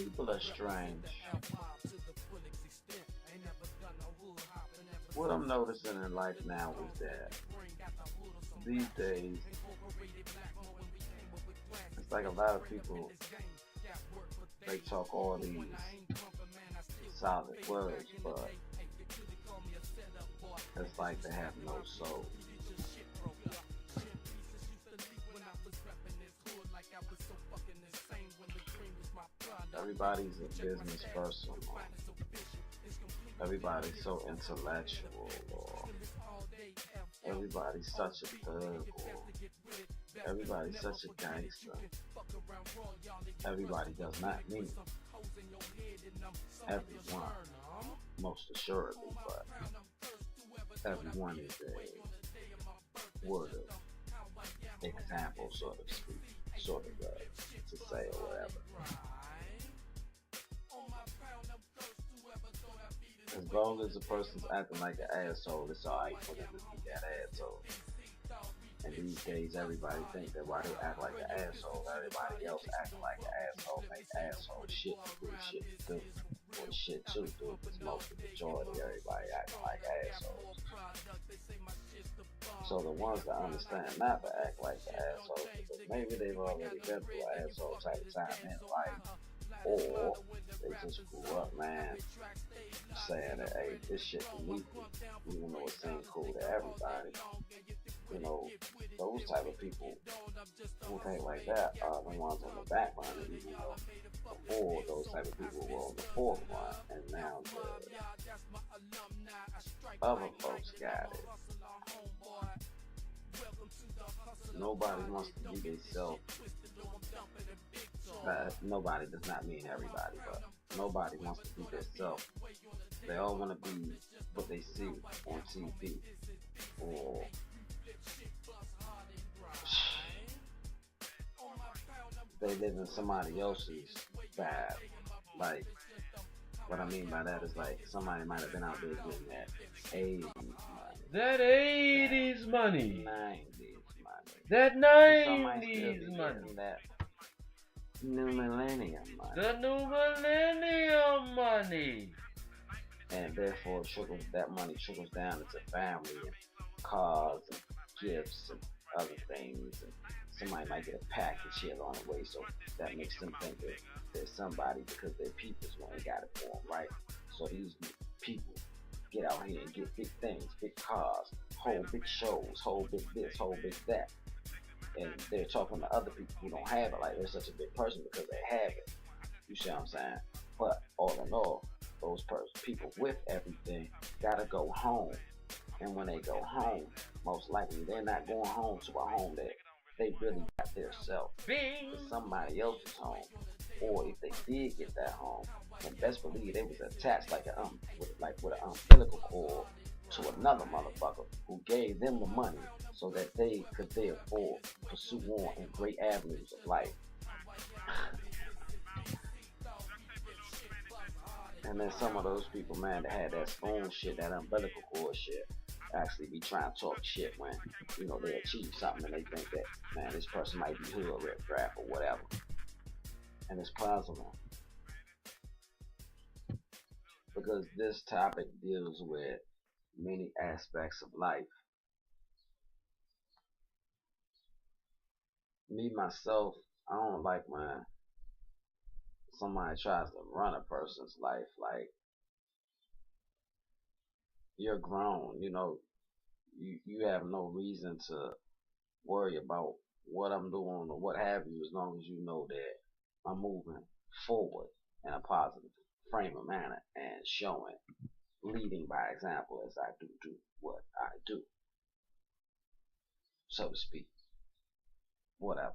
People are strange. What I'm noticing in life now is that these days, it's like a lot of people, they talk all these solid words, but it's like they have no soul. Everybody's a business person, or everybody's so intellectual, or everybody's such a thug, or everybody's such a gangster. Everybody does not mean everyone, most assuredly, but everyone is a word of example, so to speak, sort of to say or whatever. As long as the person's acting like an asshole, it's alright for them to be that asshole. And these days, everybody think that while they act like an asshole, everybody else acting like an asshole, make asshole shit to do, shit to do, or shit to do, because most of the majority, everybody acting like assholes. So the ones that understand not to act like an asshole, because maybe they've already been through an asshole type of time in life, or they just grew up, man, saying that, hey, this shit can meet me, even though it seems cool to everybody. You know, those type of people who think like that are the ones on the back line, even though before those type of people were on the forefront, and now the other folks got it. Nobody wants to be themselves. Nobody does not mean everybody, but nobody wants to be themselves. They all want to be what they see on TV, or they live in somebody else's bad. Like, what I mean by that is like somebody might have been out there getting that 80s money, That 80s money, 90s money, that somebody still 90s be money, getting that new millennium money, the new millennium money. and therefore that money trickles down into family and cars and gifts and other things, and somebody might get a package here along the way, so that makes them think that there's somebody because their people's when they got it for them, right? So these people get out here and get big things, big cars, whole big shows, whole big this, whole big that, and they're talking to other people who don't have it like they're such a big person because they have it. You see what I'm saying? But all in all, those people with everything gotta go home, and when they go home, most likely they're not going home to a home that they really got their self. It's somebody else's home, or if they did get that home, then best believe they was attached like with an umbilical cord to another motherfucker who gave them the money so that they could therefore pursue on in great avenues of life. And then some of those people, man, that had that spoon shit, that umbilical cord shit, actually be trying to talk shit when, they achieve something and they think that, man, this person might be hood, rip, rap, or whatever. And it's plausible. Because this topic deals with many aspects of life. Me, myself, I don't like when somebody tries to run a person's life. Like, you're grown, you have no reason to worry about what I'm doing or what have you, as long as you know that I'm moving forward in a positive frame of manner and showing, leading by example as I do what I do, so to speak. Whatever.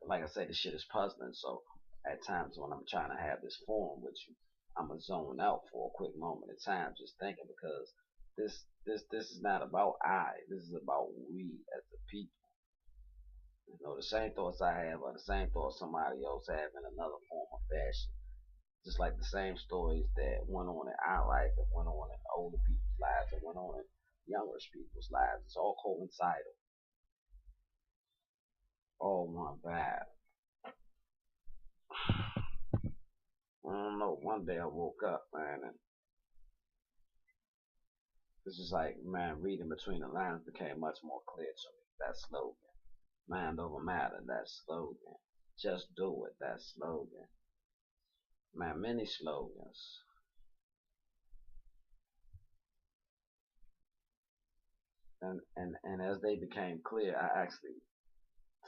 Like I said, this shit is puzzling, so at times when I'm trying to have this forum with you, I'm gonna zone out for a quick moment of time just thinking, because this is not about this is about we as the people. The same thoughts I have are the same thoughts somebody else have in another form of fashion. Just like the same stories that went on in our life and went on in older people's lives and went on in younger people's lives. It's all coincidental. All one vibe. I don't know. One day I woke up, man, and it's just like, man, reading between the lines became much more clear to me. That slogan, mind over matter, that slogan, just do it, that slogan, man, many slogans. And as they became clear, I actually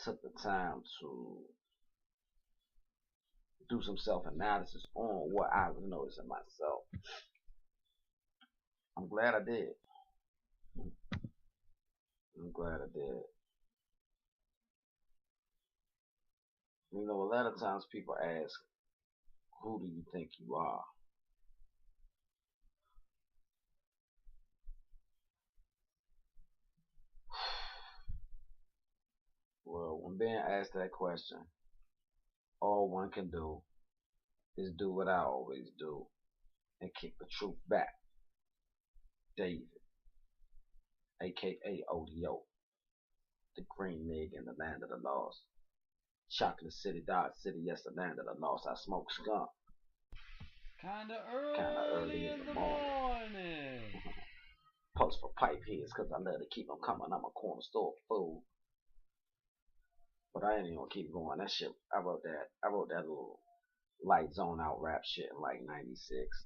took the time to do some self-analysis on what I was noticing myself. I'm glad I did. I'm glad I did. You know, a lot of times people ask, who do you think you are? Well, when being asked that question, all one can do is do what I always do and kick the truth back. David, aka ODO, the green nigga in the land of the lost. Chocolate City, Dodge City, yes, the land of the lost. I smoke skunk. Kinda Early in the morning. Post for pipe heads, cause I love to keep them coming. I'm a corner store fool. But I ain't even gonna keep going. That shit, I wrote that little light zone out rap shit in like 96,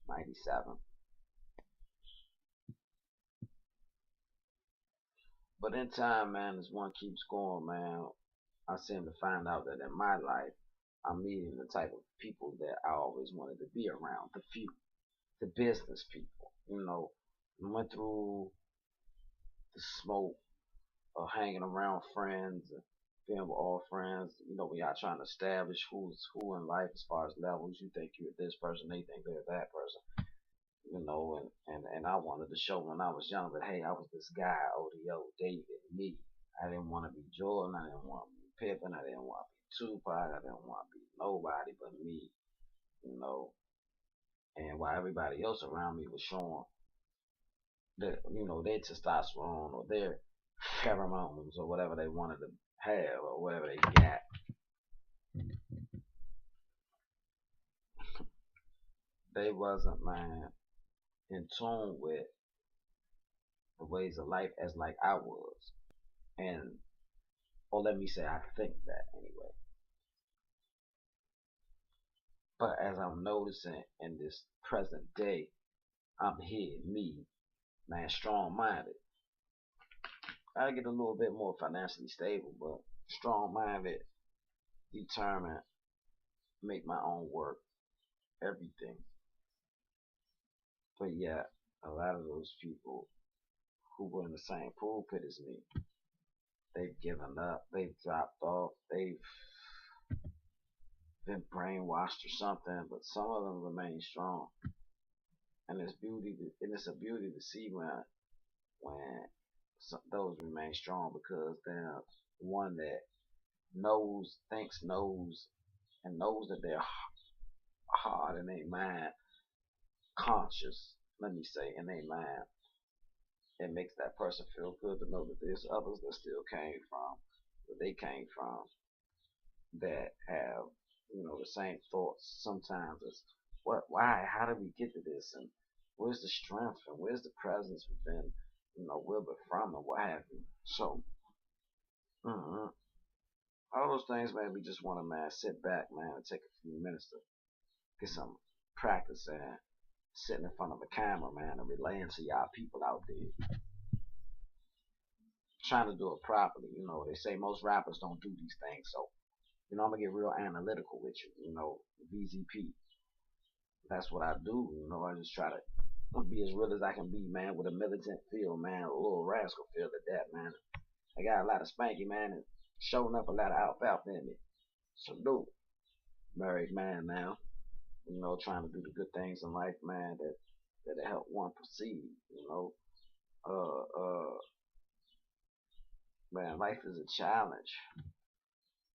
97. But in time, man, as one keeps going, man, I seem to find out that in my life, I'm meeting the type of people that I always wanted to be around. The few, the business people. You know, went through the smoke of hanging around friends, being with all friends. You know, we are trying to establish who's who in life as far as levels. You think you're this person, they think they're that person. You know, and I wanted to show when I was young that hey, I was this guy, ODO, David, me. I didn't want to be Jordan, I didn't want to be Pippen, I didn't want to be Tupac, I didn't want to be nobody but me. You know, and while everybody else around me was showing that their testosterone or their pheromones or whatever they wanted to have or whatever they got, they wasn't, man, in tune with the ways of life as like I was. And or let me say I think that anyway. But as I'm noticing in this present day, I'm here, me, man, strong minded. I get a little bit more financially stable, but strong minded, determined, make my own work, everything. But yet, a lot of those people who were in the same pulpit as me, they've given up, they've dropped off, they've been brainwashed or something, but some of them remain strong. And it's a beauty to see when those remain strong because there's one that knows, thinks, knows, and knows that they're hard in their mind, conscious, let me say, in their mind. It makes that person feel good to know that there's others that still came from where they came from that have, the same thoughts sometimes as why, how did we get to this, and where's the strength and where's the presence within, where we're from and what have you. So, all those things made me just want to, man, sit back, man, and take a few minutes to get some practice in sitting in front of a camera, man, and relaying to y'all people out there trying to do it properly. They say most rappers don't do these things, so I'm gonna get real analytical with you. VZP. That's what I do. I just try to be as real as I can be, man, with a militant feel, man, a little rascal feel at that, man. I got a lot of spanky, man, and showing up a lot of alfalfa in me. Salute. Married man now. Trying to do the good things in life, man, that help one proceed. Uh, uh, man, life is a challenge,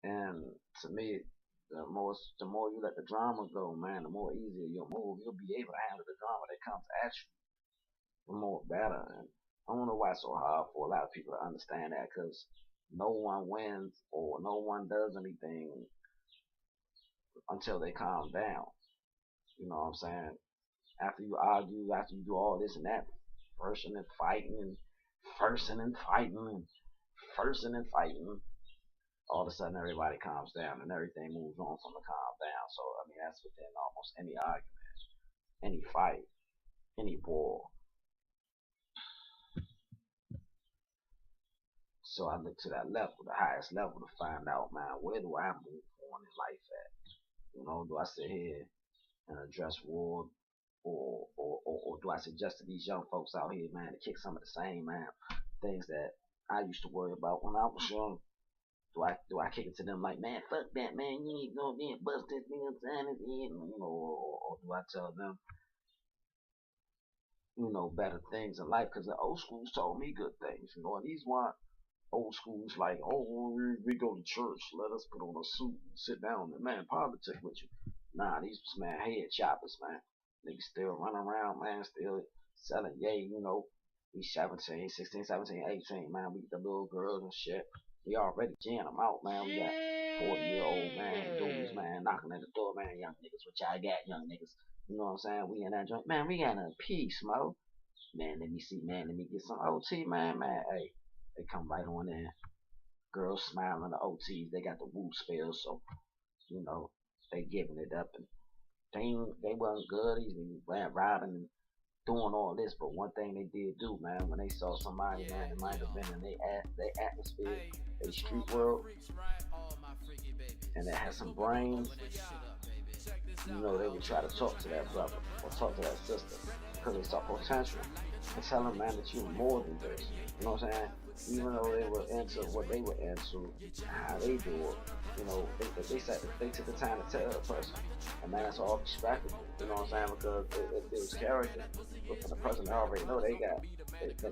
and to me, the more you let the drama go, man, the more easier you'll move. You'll be able to handle the drama that comes at you, the more better. And I don't know why it's so hard for a lot of people to understand that, because no one wins or no one does anything until they calm down. You know what I'm saying? After you argue, after you do all this and that, fursing and fighting and fursing and fighting and fursing and fighting, all of a sudden everybody calms down and everything moves on from the calm down. So I mean that's within almost any argument, any fight, any war. So I look to that level, the highest level, to find out, man, where do I move on in life at? You know, do I sit here and address war, or do I suggest to these young folks out here, man, to kick some of the same, man, things that I used to worry about when I was young? Do I kick it to them like, man, fuck that, man, you ain't gonna be bust this nigga time, you know, or do I tell them, you know, better things in life? Because the old schools told me good things, you know, and these weren't old schools like, oh, well, we go to church, let us put on a suit and sit down and, man, politic with you. Nah, these was, man, head choppers, man. Niggas still running around, man, still selling yay, you know. We 17, 16, 17, 18, man. We get the little girls and shit. We already jam them out, man. We got 40-year-old, man, dudes, man, knocking at the door, man. Young niggas, what y'all got, young niggas? You know what I'm saying? We in that joint. Man, we got a piece, mo. Man, let me see, man. Let me get some OT, man. Man, hey. They come right on in. Girls smiling, the OTs, they got the woo spells, so, you know, they giving it up. And they wasn't good. They went robbing and doing all this, but one thing they did do, man, when they saw somebody, man, that might have been in their atmosphere, their street world, and that had some brains, you know, they would try to talk to that brother or talk to that sister because they saw potential and tell them, man, that you're more than this. You know what I'm saying? Even though they were into what they were into, how they do it, you know, they took the time to tell the person, and man, that's all respectable. You know what I'm saying? Because it was character. But for the person they already know they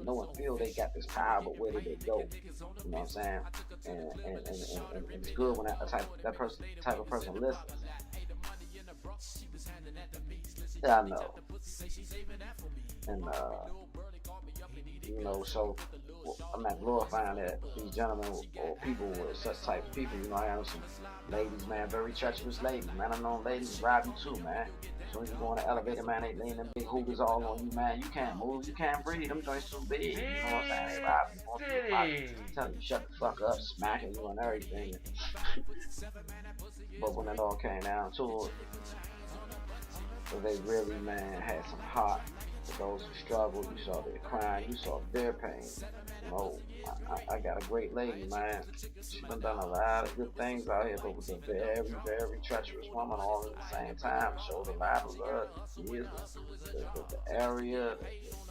know and feel they got this power, but where did they go? You know what I'm saying? And it's good when that type of person listens. Yeah, I know. And you know, so I'm not glorifying that these gentlemen or people were such type of people. You know, I have some ladies, man, very treacherous ladies, man. I know ladies rob you too, man. So when you go in the elevator, man, they lean them big hookers all on you, man. You can't move, you can't breathe. Them joints too big. You know what I'm saying? They rob you, want your pocket, telling you shut the fuck up, smacking you and everything. But when it all came down to it, so they really, man, had some heart. For those who struggle, you saw their crying, you saw their pain. You know, I got a great lady, man. She's done a lot of good things out here, but was a very, very treacherous woman all at the same time. Showed a lot of love. She is the area,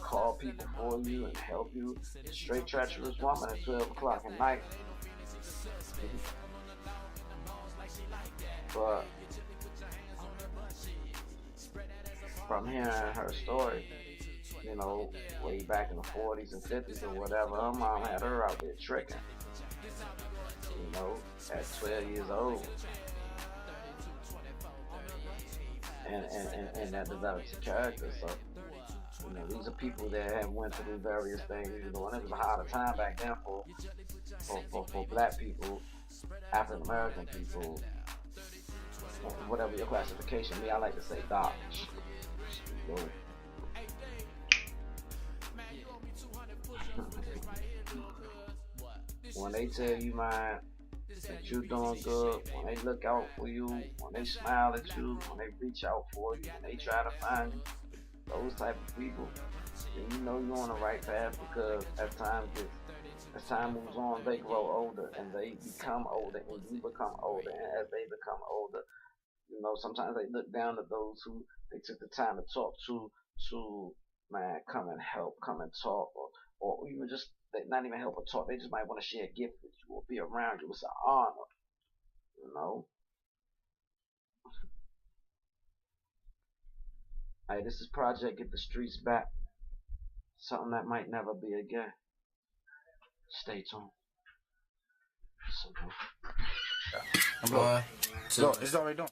call people for you and help you. Straight treacherous woman at 12 o'clock at night. But from hearing her story, you know, way back in the 40s and 50s or whatever, her mom had her out there tricking, you know, at 12 years old. And that develops a character. So, you know, these are people that have went through various things, you know, and it was a harder time back then for black people, African American people, whatever your classification. Me, I like to say dark. You know, when they tell you, man, that you're doing good, when they look out for you, when they smile at you, when they reach out for you, when they try to find you, those type of people, then you know you're on the right path. Because at times, as time moves on, they grow older and they become older and you become older, and as they become older, you know, sometimes they look down at those who they took the time to talk to man, come and help, come and talk, or even just they not even help or talk. They just might want to share a gift with you or be around you. It's an honor, you know. Hey, this is Project Get the Streets Back. Something that might never be again. Stay tuned. One, two. It's already done.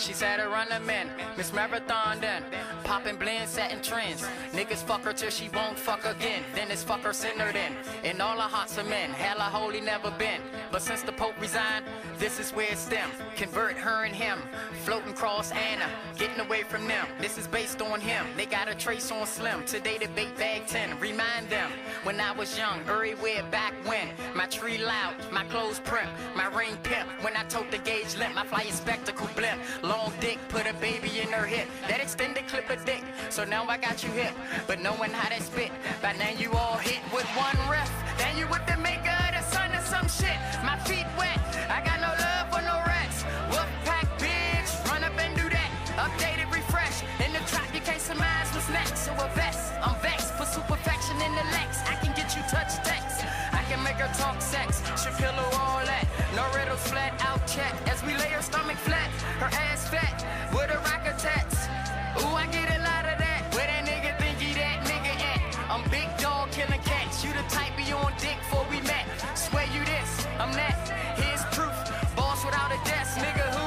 She said her run them in, Miss Marathon then. Poppin' blend, setting trends. Niggas fuck her till she won't fuck again. Then this fucker centered in. And all her hearts are men, hella holy never been. But since the Pope resigned, this is where it stemmed. Convert her and him, floating cross Anna, getting away from them. This is based on him, they got a trace on Slim. Today the bait bag 10, remind them. When I was young, everywhere back when. My tree loud, my clothes primp, my ring pimp. When I tote the gauge limp, my flyer spectacle blimp. Long dick, put a baby in her hip. That extended clip of dick, so now I got you hip. But knowing how that spit, by now you all hit with one riff. Then you with the maker of the sun or some shit. My feet wet, I got no love for no rats. Wolf pack bitch, run up and do that. Updated, refresh, in the trap you can't surmise what's next. So a vest, I'm vexed, for superfection in the Lex. I can get you touch text, I can make her talk sex. She pillow all that, no riddles flat out check. As we lay her stomach flat, her ass fat, with a rocker tats. Ooh, I get a lot of that. Where that nigga think he that nigga at? I'm big dog killing cats. You the type be on dick before we met. Swear you this, I'm that. Here's proof. Boss without a desk, nigga who?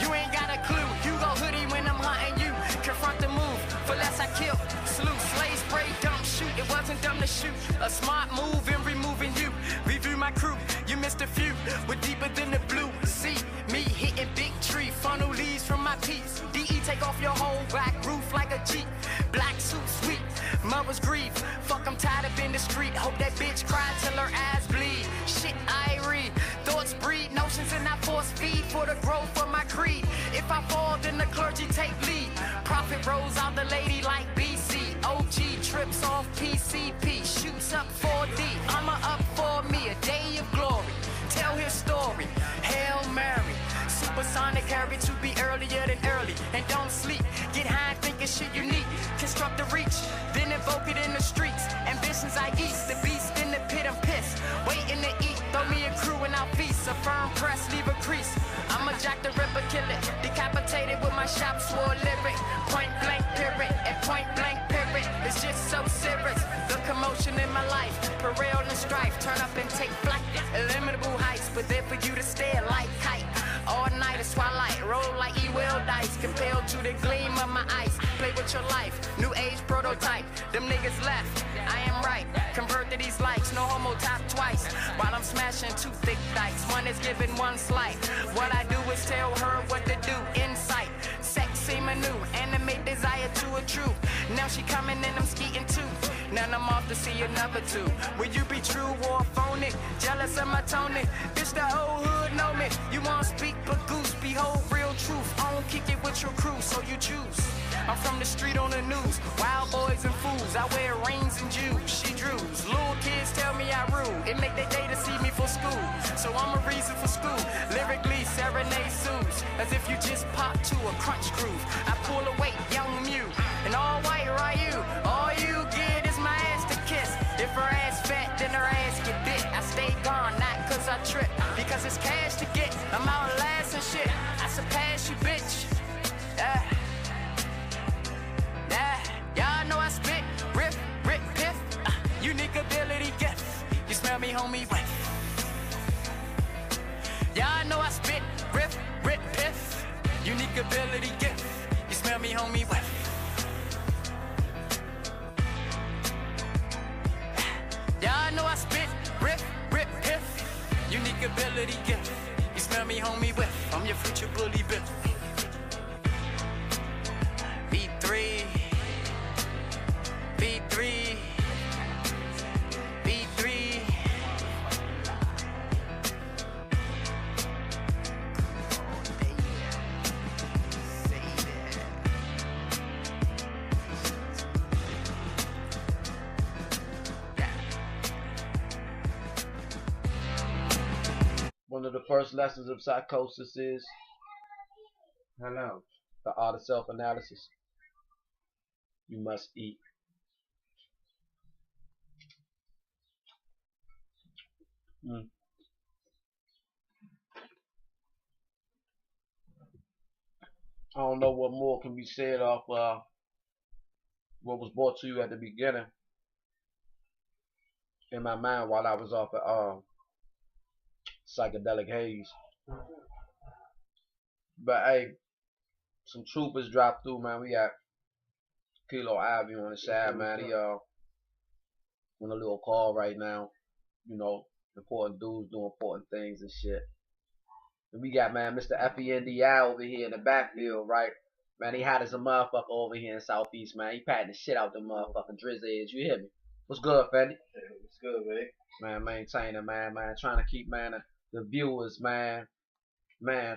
You ain't got a clue. You go hoodie when I'm hunting you. Confront the move. For less I kill. Slew, slay, spray, dump, shoot. It wasn't dumb to shoot. A smart move in removing you. Review my crew. You missed a few. We're deeper than the blue sea. Me hitting big tree. Funnel leaves from my peeps. DE take off your whole back roof like a Jeep. Black suit sweet. Mother's grief. Fuck, I'm tired of in the street. Hope that bitch cry till her eyes bleed. Shit, I read. Thoughts breed. Notions and I force feed for the growth of my creed. If I fall, then the clergy take lead. Prophet rolls out the lady like BC. OG trips off PCP. Shoots up 4D. I'ma up for me. A day of glory. Tell his story. Hail Mary. Supersonic carry to be earlier than early. And don't sleep. Get high thinking shit unique. Construct the reach. Then invoke it in the streets. Ambitions I eat. The beast in the pit, I'm pissed. Waiting to eat. Throw me a crew and I'll feast. A firm press, leave a crease. I'ma jack the ripper, kill it. Decapitated with my shop swore lyric. Point blank period. At point blank period. It's just so serious. The commotion in my life. Parade and strife. Turn up and take flight. Illimitable heights. But there for you to stare like kite. All night a twilight, roll like E-Will dice. Compelled to the gleam of my ice. Play with your life, new age prototype. Them niggas left, I am right. Convert to these likes, no homo top twice. While I'm smashing two thick dice, one is giving one slight. What I do is tell her what to do, insight. Sex seem a new, animate desire to a truth. Now she coming and I'm skeeting too. Now I'm off to see another two. Will you be true or phony? Jealous of my tone? Bitch, the old hood know me. You won't speak but goose, behold real truth. I don't kick it with your crew, so you choose. I'm from the street on the news, wild boys and fools. I wear rings and Jews, she drews. Little kids tell me I rule, it make their day to see me for school. So I'm a reason for school, lyrically serenade sues. As if you just pop to a crunch groove. I pull a weight, young Mew, and all white Ryu. All you get is my ass to kiss. If her ass fat, then her ass get bit. I stay gone, not cause I trip, because it's cash to get. I'm out last and shit, I surpass you, bitch. Y'all know I spit, rip, piff. Unique ability gift. You smell me, homie, wet. Y'all know I spit, rip, piff. Unique ability gift. You smell me, homie, wet. Y'all know I spit, rip, piff. Unique ability gift. You smell me, homie, wet. I'm your future bully biff. B3. B3. One of the first lessons of psychosis is Hello. the art of self-analysis. You must eat. I don't know what more can be said off what was brought to you at the beginning in my mind while I was off at psychedelic haze. But hey, some troopers dropped through, man. We got Kilo Ivy on the side, man. He on a little call right now. You know, important dudes doing important things and shit. And we got, man, Mr. FENDI over here in the backfield, right? Man, he hot as a motherfucker over here in Southeast, man. He patting the shit out the motherfucking drizzy edge. You hear me? What's good, Fendi? Hey, what's good, man? Man, maintaining, man. Trying to keep, man, the viewers, man,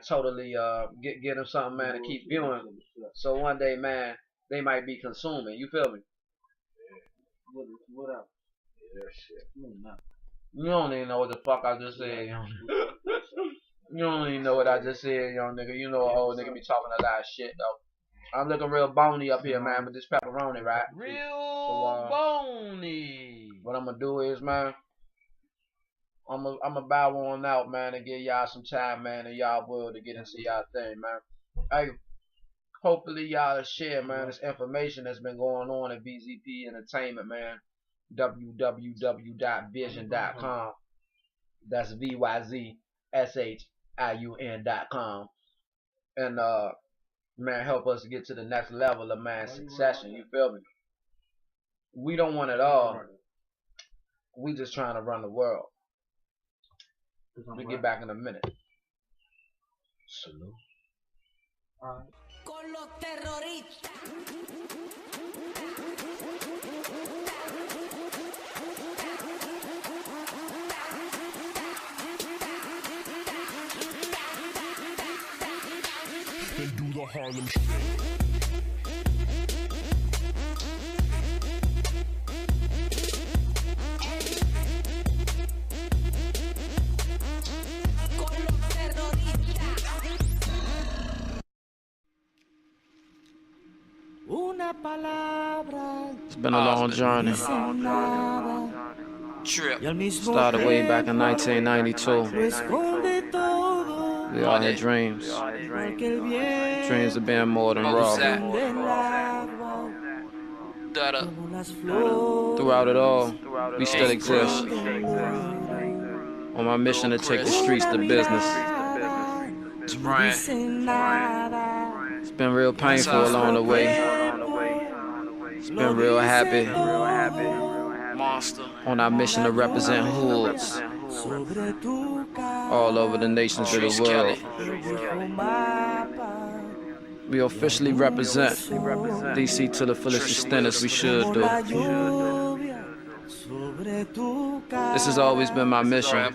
totally get them something, man, to keep viewing. So one day, man, they might be consuming. You feel me? Yeah. What else? Yeah, shit. You don't even know what the fuck I just said, young nigga. You don't even know what I just said, young nigga. You know, old nigga be talking a lot of shit, though. I'm looking real bony up here, man, with this pepperoni, right? Real bony. What I'm gonna do is, man, I'm gonna bow on out, man, and give y'all some time, man, and y'all will to get into y'all thing, man. Hey, hopefully y'all share, man, this information that's been going on at VZP Entertainment, man. www.vision.com. That's VYZSHIUN.com. And man, help us get to the next level of, man, succession. You feel me? We don't want it all. We just trying to run the world. We get back in a minute. Salute. All right. Con los terroristas. And do the Harlem It's been a long journey. Started way back in 1992. We all had dreams. Dreams of being more than raw. Throughout it all, we still exist. On my mission to take the streets to business. It's been real painful along the way. It's been real happy. On our mission to represent hoods all over the nations of the world. We officially represent DC to the fullest extent as we should do. This has always been my mission.